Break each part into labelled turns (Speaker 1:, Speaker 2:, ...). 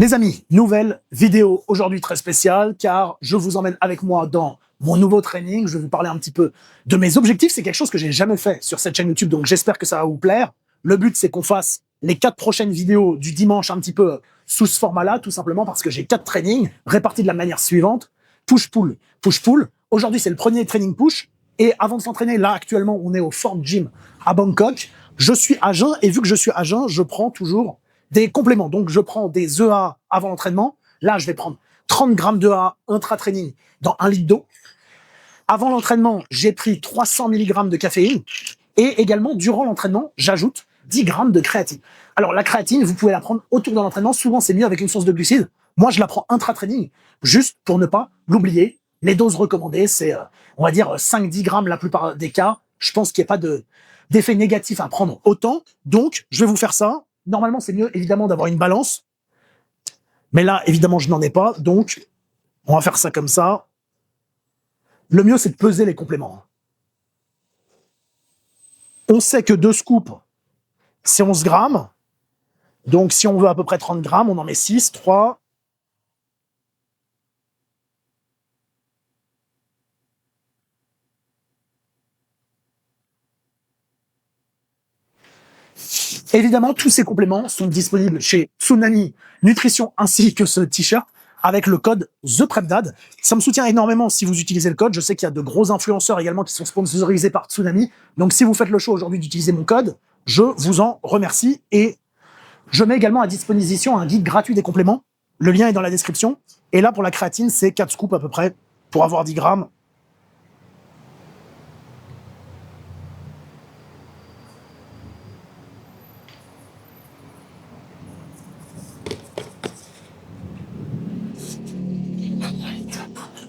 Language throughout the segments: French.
Speaker 1: Les amis, nouvelle vidéo aujourd'hui très spéciale car je vous emmène avec moi dans mon nouveau training. Je vais vous parler un petit peu de mes objectifs. C'est quelque chose que j'ai jamais fait sur cette chaîne YouTube, donc j'espère que ça va vous plaire. Le but, c'est qu'on fasse les 4 prochaines vidéos du dimanche un petit peu sous ce format-là, tout simplement parce que j'ai 4 trainings répartis de la manière suivante. Push-pull, push-pull. Aujourd'hui, c'est le premier training push. Et avant de s'entraîner, là, actuellement, on est au Fort Gym à Bangkok. Je suis à jeun et vu que je suis à jeun, je prends toujours des compléments. Donc, je prends des EA avant l'entraînement. Là, je vais prendre 30 grammes d'EA intra-training dans 1 litre d'eau. Avant l'entraînement, j'ai pris 300 mg de caféine. Et également, durant l'entraînement, j'ajoute 10 grammes de créatine. Alors, la créatine, vous pouvez la prendre autour de l'entraînement. Souvent, c'est mieux avec une source de glucides. Moi, je la prends intra-training, juste pour ne pas l'oublier. Les doses recommandées, c'est, on va dire, 5-10 grammes la plupart des cas. Je pense qu'il n'y a pas d'effet négatif à prendre autant. Donc, je vais vous faire ça. Normalement, c'est mieux, évidemment, d'avoir une balance. Mais là, évidemment, je n'en ai pas. Donc, on va faire ça comme ça. Le mieux, c'est de peser les compléments. On sait que 2 scoops, c'est 11 grammes. Donc, si on veut à peu près 30 grammes, on en met 6, 3. Évidemment, tous ces compléments sont disponibles chez Tsunami Nutrition ainsi que ce t-shirt avec le code ThePrepDad. Ça me soutient énormément si vous utilisez le code. Je sais qu'il y a de gros influenceurs également qui sont sponsorisés par Tsunami. Donc, si vous faites le choix aujourd'hui d'utiliser mon code, je vous en remercie. Et je mets également à disposition un guide gratuit des compléments. Le lien est dans la description. Et là, pour la créatine, c'est 4 scoops à peu près pour avoir 10 grammes.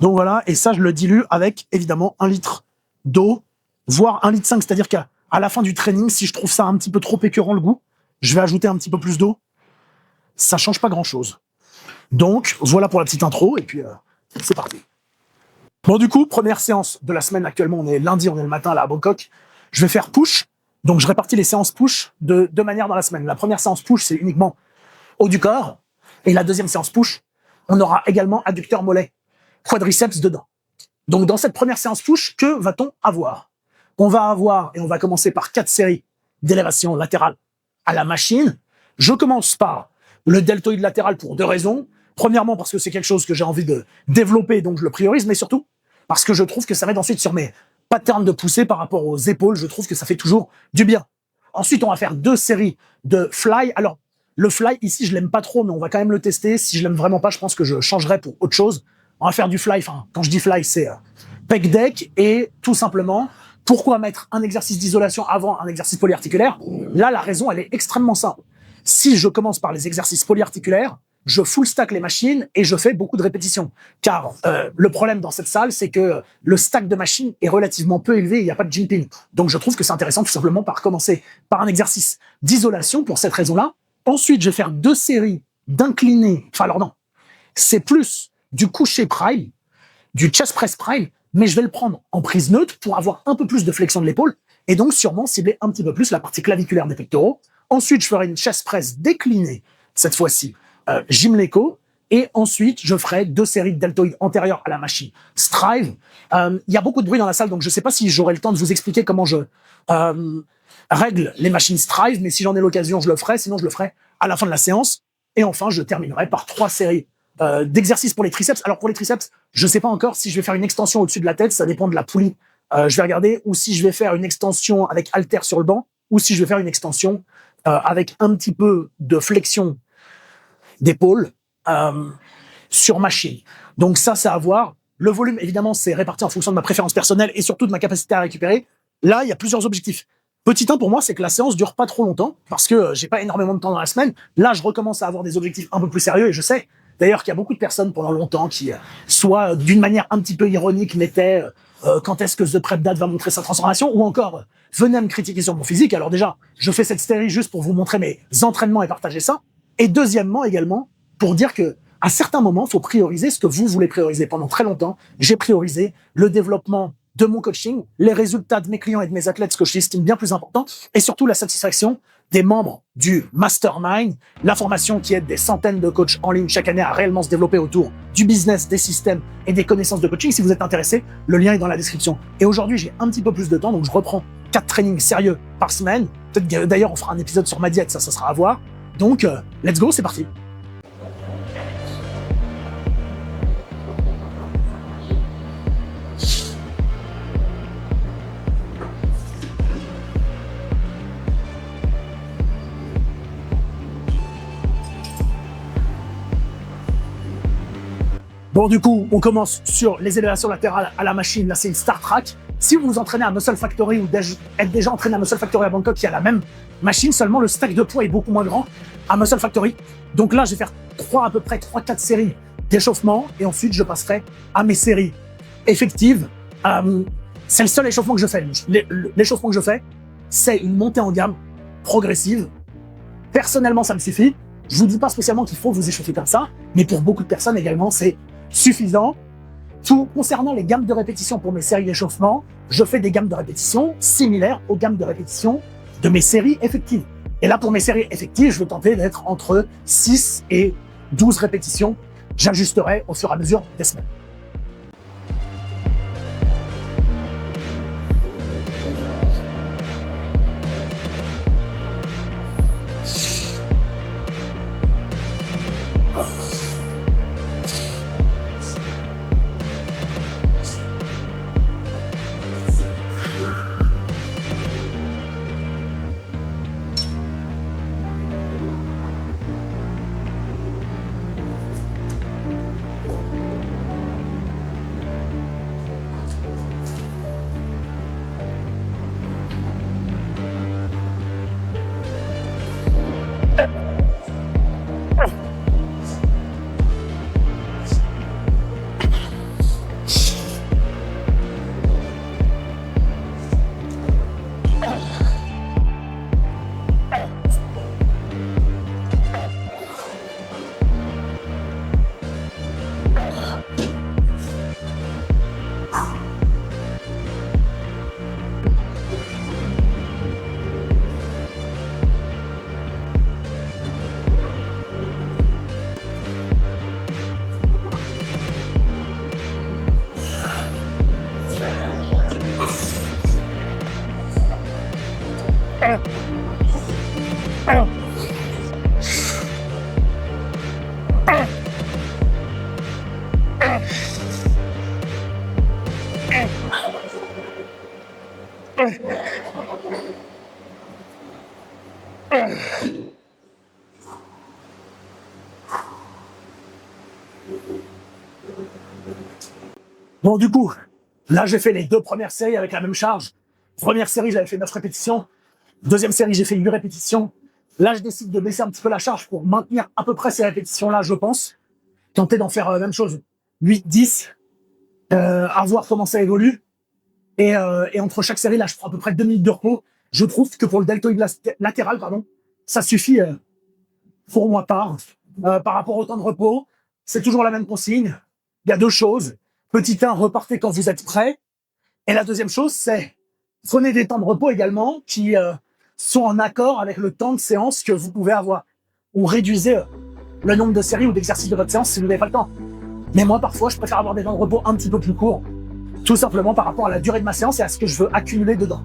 Speaker 1: Donc voilà, et ça, je le dilue avec, évidemment, 1 litre d'eau, voire 1,5 litre, c'est-à-dire qu'à la fin du training, si je trouve ça un petit peu trop écœurant le goût, je vais ajouter un petit peu plus d'eau. Ça change pas grand-chose. Donc, voilà pour la petite intro, et puis c'est parti. Bon, du coup, première séance de la semaine, actuellement, on est lundi, on est le matin, là, à Bangkok. Je vais faire push, donc je répartis les séances push de 2 manières dans la semaine. La première séance push, c'est uniquement haut du corps, et la deuxième séance push, on aura également adducteur mollet, quadriceps dedans. Donc, dans cette première séance push, que va-t-on avoir? On va avoir, et on va commencer par 4 séries d'élévation latérale à la machine. Je commence par le deltoïde latéral pour 2 raisons. Premièrement, parce que c'est quelque chose que j'ai envie de développer, donc je le priorise, mais surtout parce que je trouve que ça m'aide ensuite sur mes patterns de poussée par rapport aux épaules. Je trouve que ça fait toujours du bien. Ensuite, on va faire 2 séries de fly. Alors, le fly, ici, je l'aime pas trop, mais on va quand même le tester. Si je l'aime vraiment pas, je pense que je changerai pour autre chose. On va faire du fly, enfin, quand je dis fly, c'est pec deck, et tout simplement, pourquoi mettre un exercice d'isolation avant un exercice polyarticulaire? Là, la raison, elle est extrêmement simple. Si je commence par les exercices polyarticulaires, je full stack les machines et je fais beaucoup de répétitions. Car le problème dans cette salle, c'est que le stack de machines est relativement peu élevé, il n'y a pas de jimping. Donc je trouve que c'est intéressant tout simplement par commencer par un exercice d'isolation pour cette raison-là. Ensuite, je vais faire 2 séries d'inclinés. Enfin alors non, c'est plus du coucher prime, du chest press prime, mais je vais le prendre en prise neutre pour avoir un peu plus de flexion de l'épaule et donc sûrement cibler un petit peu plus la partie claviculaire des pectoraux. Ensuite, je ferai une chest press déclinée, cette fois-ci gymléco, et ensuite, je ferai 2 séries de deltoïdes antérieurs à la machine Strive. Il y a beaucoup de bruit dans la salle, donc je ne sais pas si j'aurai le temps de vous expliquer comment je règle les machines Strive, mais si j'en ai l'occasion, je le ferai, sinon je le ferai à la fin de la séance. Et enfin, je terminerai par 3 séries d'exercices pour les triceps. Alors pour les triceps, je sais pas encore si je vais faire une extension au-dessus de la tête, ça dépend de la poulie. Je vais regarder, ou si je vais faire une extension avec haltère sur le banc, ou si je vais faire une extension avec un petit peu de flexion d'épaule sur machine. Donc ça, c'est à voir. Le volume, évidemment, c'est réparti en fonction de ma préférence personnelle et surtout de ma capacité à récupérer. Là, il y a plusieurs objectifs. Petit 1 pour moi, c'est que la séance dure pas trop longtemps parce que j'ai pas énormément de temps dans la semaine. Là, je recommence à avoir des objectifs un peu plus sérieux et je sais d'ailleurs qu'il y a beaucoup de personnes pendant longtemps qui, soit d'une manière un petit peu ironique, mettaient quand est-ce que ThePrepDad va montrer sa transformation, ou encore venez me critiquer sur mon physique. Alors déjà, je fais cette série juste pour vous montrer mes entraînements et partager ça. Et deuxièmement également, pour dire que à certains moments, il faut prioriser ce que vous voulez prioriser. Pendant très longtemps, j'ai priorisé le développement de mon coaching, les résultats de mes clients et de mes athlètes, ce que j'estime bien plus important, et surtout la satisfaction des membres du Mastermind, la formation qui aide des centaines de coachs en ligne chaque année à réellement se développer autour du business, des systèmes et des connaissances de coaching. Si vous êtes intéressé, le lien est dans la description. Et aujourd'hui, j'ai un petit peu plus de temps, donc je reprends 4 trainings sérieux par semaine. Peut-être d'ailleurs, on fera un épisode sur ma diète, ça sera à voir. Donc, let's go, c'est parti. Bon, du coup, on commence sur les élévations latérales à la machine. Là, c'est une Star Track. Si vous vous entraînez à Muscle Factory ou êtes déjà entraîné à Muscle Factory à Bangkok, il y a la même machine, seulement le stack de poids est beaucoup moins grand à Muscle Factory. Donc là, je vais faire à peu près 3-4 séries d'échauffement et ensuite, je passerai à mes séries effectives. C'est le seul échauffement que je fais. L'échauffement que je fais, c'est une montée en gamme progressive. Personnellement, ça me suffit. Je vous dis pas spécialement qu'il faut vous échauffer comme ça, mais pour beaucoup de personnes également, c'est suffisant. Tout concernant les gammes de répétition pour mes séries d'échauffement, je fais des gammes de répétition similaires aux gammes de répétition de mes séries effectives. Et là, pour mes séries effectives, je vais tenter d'être entre 6 et 12 répétitions. J'ajusterai au fur et à mesure des semaines. Bon, du coup, là, j'ai fait les 2 premières séries avec la même charge. Première série, j'avais fait 9 répétitions. Deuxième série, j'ai fait 8 répétitions. Là, je décide de baisser un petit peu la charge pour maintenir à peu près ces répétitions-là, je pense. Tenter d'en faire la même chose. 8, 10, à voir comment ça évolue. Et entre chaque série, là, je prends à peu près 2 minutes de repos. Je trouve que pour le deltoïde latéral, ça suffit pour moi par rapport au temps de repos. C'est toujours la même consigne. Il y a 2 choses. Petit 1, repartez quand vous êtes prêt. Et la deuxième chose, c'est prenez des temps de repos également qui sont en accord avec le temps de séance que vous pouvez avoir. Ou réduisez le nombre de séries ou d'exercices de votre séance si vous n'avez pas le temps. Mais moi, parfois, je préfère avoir des temps de repos un petit peu plus courts. Tout simplement par rapport à la durée de ma séance et à ce que je veux accumuler dedans.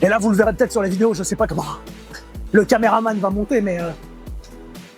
Speaker 1: Et là, vous le verrez peut-être sur les vidéos, je sais pas comment le caméraman va monter, mais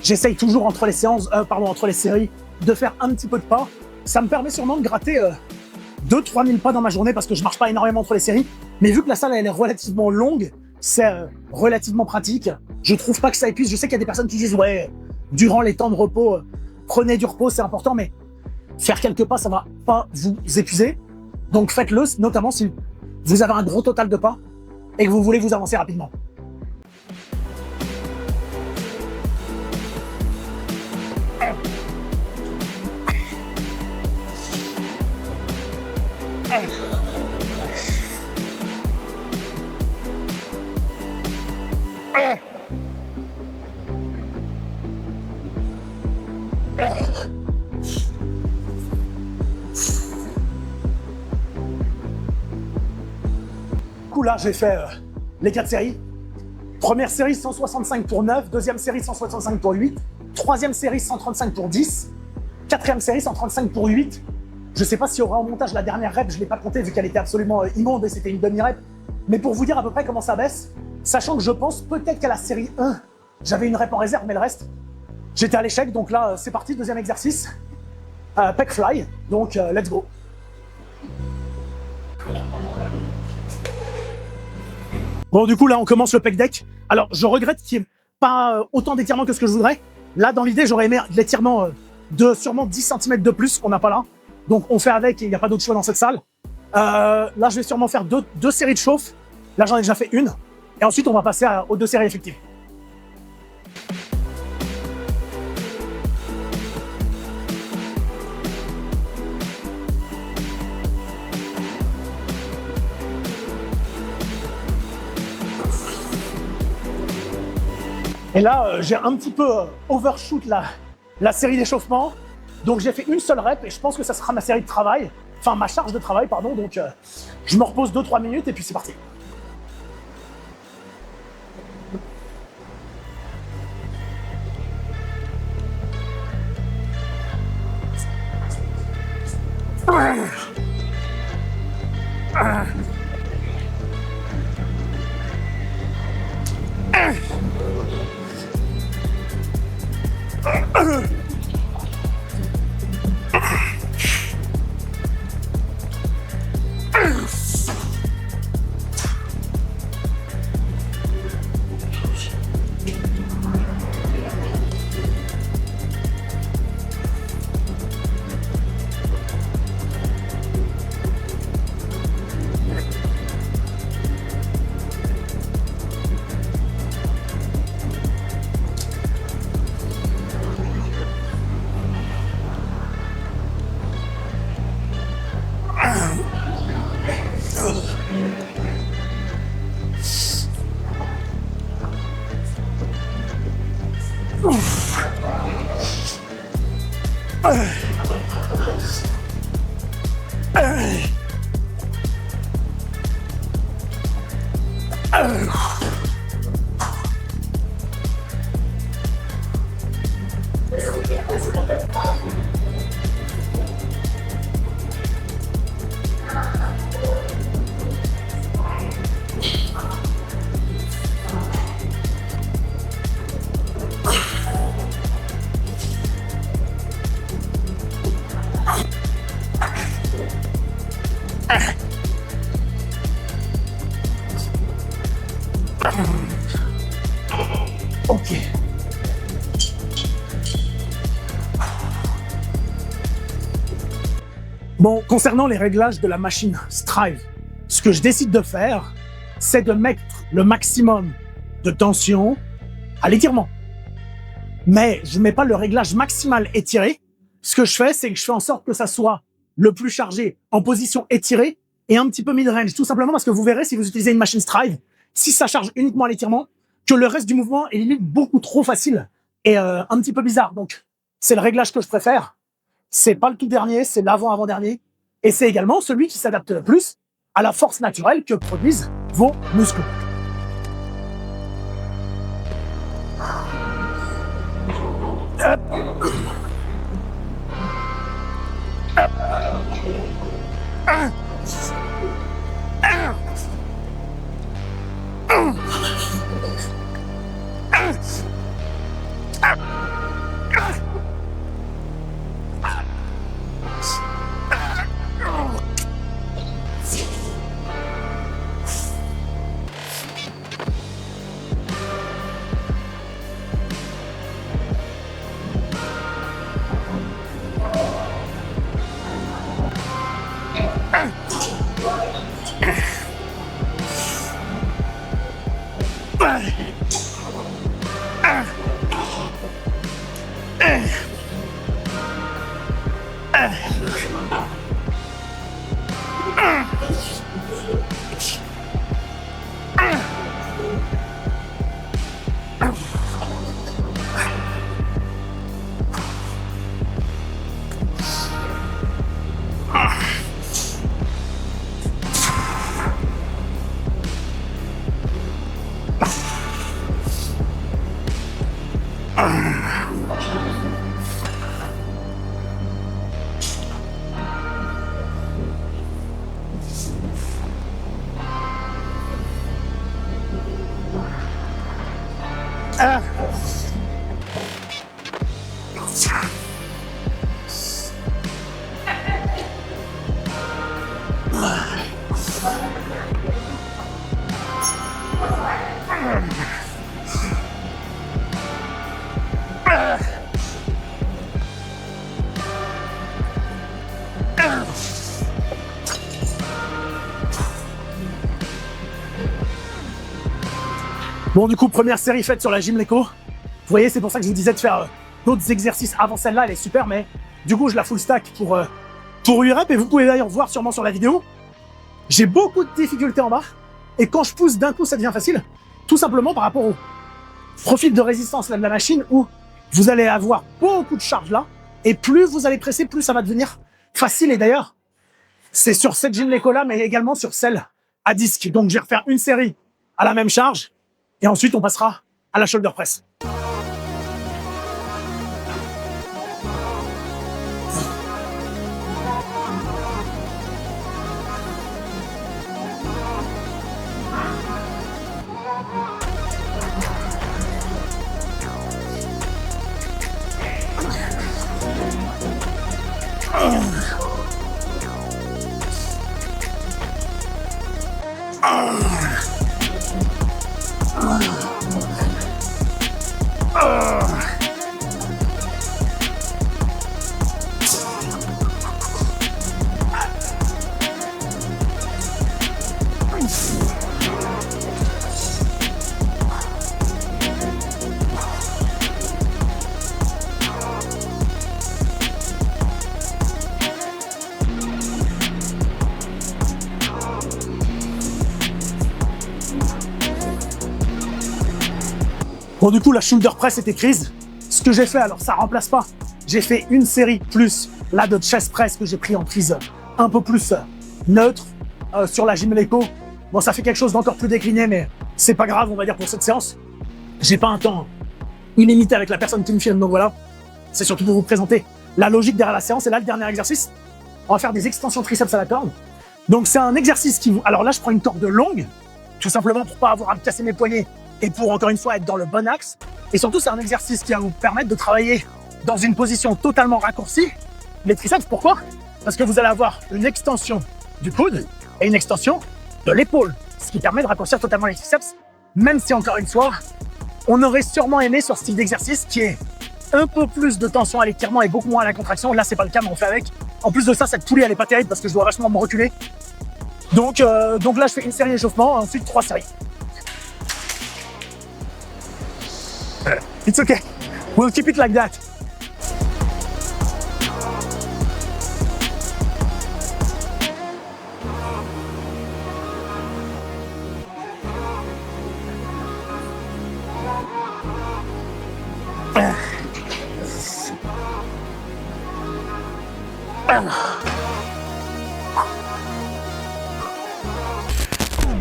Speaker 1: j'essaye toujours entre les séances, entre les séries, de faire un petit peu de pas. Ça me permet sûrement de gratter 2-3 000 pas dans ma journée parce que je marche pas énormément entre les séries. Mais vu que la salle elle est relativement longue, c'est relativement pratique. Je trouve pas que ça épuise. Je sais qu'il y a des personnes qui disent ouais, durant les temps de repos, prenez du repos, c'est important, mais faire quelques pas, ça va pas vous épuiser. Donc faites-le, notamment si vous avez un gros total de pas et que vous voulez vous avancer rapidement. Du coup, là, j'ai fait les 4 séries. Première série, 165 pour 9. Deuxième série, 165 pour 8. Troisième série, 135 pour 10. Quatrième série, 135 pour 8. Je sais pas s'il y aura en montage la dernière rep, je l'ai pas compté vu qu'elle était absolument immonde et c'était une demi-rep. Mais pour vous dire à peu près comment ça baisse, sachant que je pense peut-être qu'à la série 1, j'avais une rep en réserve, mais le reste, j'étais à l'échec. Donc là, c'est parti, deuxième exercice. Pec fly, donc let's go. Bon, du coup, là, on commence le pec deck. Alors, je regrette qu'il n'y ait pas autant d'étirements que ce que je voudrais. Là, dans l'idée, j'aurais aimé de l'étirement de sûrement 10 cm de plus qu'on n'a pas là. Donc, on fait avec et il n'y a pas d'autre choix dans cette salle. Là, je vais sûrement faire deux séries de chauffe. Là, j'en ai déjà fait une. Et ensuite, on va passer aux 2 séries effectives. Et là, j'ai un petit peu overshoot la série d'échauffement. Donc j'ai fait une seule rep et je pense que ça sera ma série de travail. Enfin, ma charge de travail, pardon. Donc je me repose 2-3 minutes et puis c'est parti. Ok. Bon, concernant les réglages de la machine Strive, ce que je décide de faire, c'est de mettre le maximum de tension à l'étirement. Mais je ne mets pas le réglage maximal étiré. Ce que je fais, c'est que je fais en sorte que ça soit le plus chargé en position étirée et un petit peu mid-range. Tout simplement parce que vous verrez, si vous utilisez une machine Strive, si ça charge uniquement à l'étirement, que le reste du mouvement est limite beaucoup trop facile et un petit peu bizarre. Donc, c'est le réglage que je préfère. C'est pas le tout dernier, c'est l'avant-avant-dernier. Et c'est également celui qui s'adapte le plus à la force naturelle que produisent vos muscles. Bon, du coup, première série faite sur la Gymleco. Vous voyez, c'est pour ça que je vous disais de faire d'autres exercices avant celle-là. Elle est super, mais du coup, je la full stack pour 8 reps. Et vous pouvez d'ailleurs voir sûrement sur la vidéo, j'ai beaucoup de difficultés en bas. Et quand je pousse d'un coup, ça devient facile. Tout simplement par rapport au profil de résistance là, de la machine où vous allez avoir beaucoup de charge là. Et plus vous allez presser, plus ça va devenir facile. Et d'ailleurs, c'est sur cette Gymleco là, mais également sur celle à disque. Donc, je vais refaire une série à la même charge. Et ensuite, on passera à la shoulder press. Bon, du coup, la shoulder press était prise. Ce que j'ai fait, alors ça remplace pas. J'ai fait une série plus la de chest press que j'ai pris en prise un peu plus neutre sur la Gymleco. Bon, ça fait quelque chose d'encore plus décliné, mais c'est pas grave, on va dire, pour cette séance. J'ai pas un temps illimité avec la personne qui me filme, donc voilà. C'est surtout pour vous présenter la logique derrière la séance. Et là, le dernier exercice, on va faire des extensions triceps à la corde. Donc, c'est un exercice qui vous... Alors là, je prends une corde longue, tout simplement pour pas avoir à me casser mes poignets et pour, encore une fois, être dans le bon axe. Et surtout, c'est un exercice qui va vous permettre de travailler dans une position totalement raccourcie les triceps. Pourquoi? Parce que vous allez avoir une extension du coude et une extension de l'épaule, ce qui permet de raccourcir totalement les triceps, même si, encore une fois, on aurait sûrement aimé sur ce type d'exercice qui est un peu plus de tension à l'étirement et beaucoup moins à la contraction. Là, c'est pas le cas, mais on fait avec. En plus de ça, cette poulie, elle est pas terrible parce que je dois vachement me reculer. Donc là, je fais une série d'échauffement, ensuite 3 séries. It's okay. We'll keep it like that.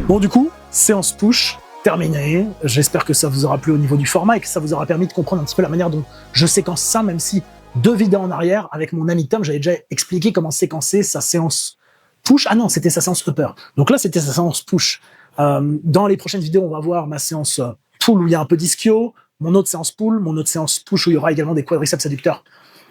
Speaker 1: Bon, du coup, séance push terminée. J'espère que ça vous aura plu au niveau du format et que ça vous aura permis de comprendre un petit peu la manière dont je séquence ça, même si 2 vidéos en arrière, avec mon ami Tom, j'avais déjà expliqué comment séquencer sa séance push. Ah non, c'était sa séance upper. Donc là, c'était sa séance push. Dans les prochaines vidéos, on va voir ma séance pull où il y a un peu d'ischio, mon autre séance pull, mon autre séance push où il y aura également des quadriceps adducteurs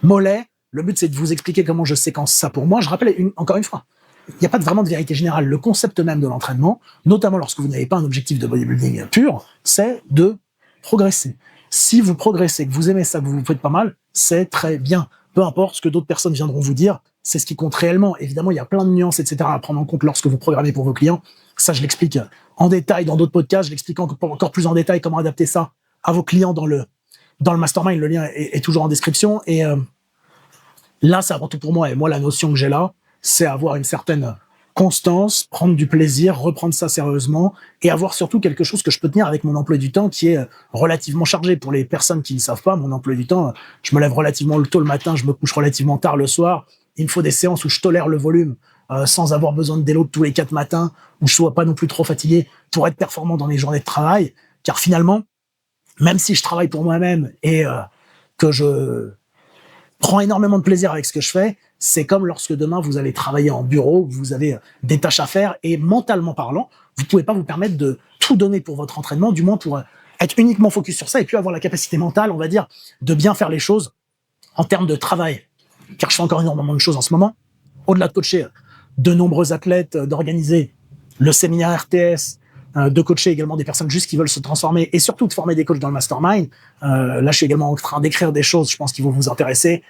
Speaker 1: mollets. Le but, c'est de vous expliquer comment je séquence ça pour moi. Je rappelle encore une fois, il n'y a pas vraiment de vérité générale. Le concept même de l'entraînement, notamment lorsque vous n'avez pas un objectif de bodybuilding pur, c'est de progresser. Si vous progressez, que vous aimez ça, que vous vous faites pas mal, c'est très bien. Peu importe ce que d'autres personnes viendront vous dire, c'est ce qui compte réellement. Évidemment, il y a plein de nuances, etc. à prendre en compte lorsque vous programmez pour vos clients. Ça, je l'explique en détail dans d'autres podcasts. Je l'explique encore plus en détail comment adapter ça à vos clients dans le mastermind. Le lien est toujours en description. Et là, c'est avant tout pour moi. Et moi, la notion que j'ai là, c'est avoir une certaine constance, prendre du plaisir, reprendre ça sérieusement et avoir surtout quelque chose que je peux tenir avec mon emploi du temps qui est relativement chargé. Pour les personnes qui ne savent pas, mon emploi du temps, je me lève relativement tôt le matin, je me couche relativement tard le soir. Il me faut des séances où je tolère le volume sans avoir besoin de déload tous les 4 matins, où je sois pas non plus trop fatigué pour être performant dans les journées de travail. Car finalement, même si je travaille pour moi-même et que je prends énormément de plaisir avec ce que je fais, c'est comme lorsque demain vous allez travailler en bureau, vous avez des tâches à faire et mentalement parlant, vous pouvez pas vous permettre de tout donner pour votre entraînement, du moins pour être uniquement focus sur ça et puis avoir la capacité mentale, on va dire, de bien faire les choses en termes de travail. Car je fais encore énormément de choses en ce moment. Au-delà de coacher de nombreux athlètes, d'organiser le séminaire RTS, de coacher également des personnes juste qui veulent se transformer et surtout de former des coachs dans le mastermind. Là, je suis également en train d'écrire des choses, je pense, qui vont vous intéresser.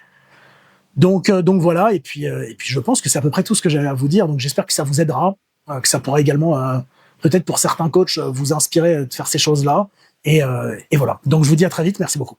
Speaker 1: Donc voilà. Et puis, je pense que c'est à peu près tout ce que j'avais à vous dire. Donc, j'espère que ça vous aidera, que ça pourra également, peut-être pour certains coachs, vous inspirer de faire ces choses-là. Et voilà. Donc, je vous dis à très vite. Merci beaucoup.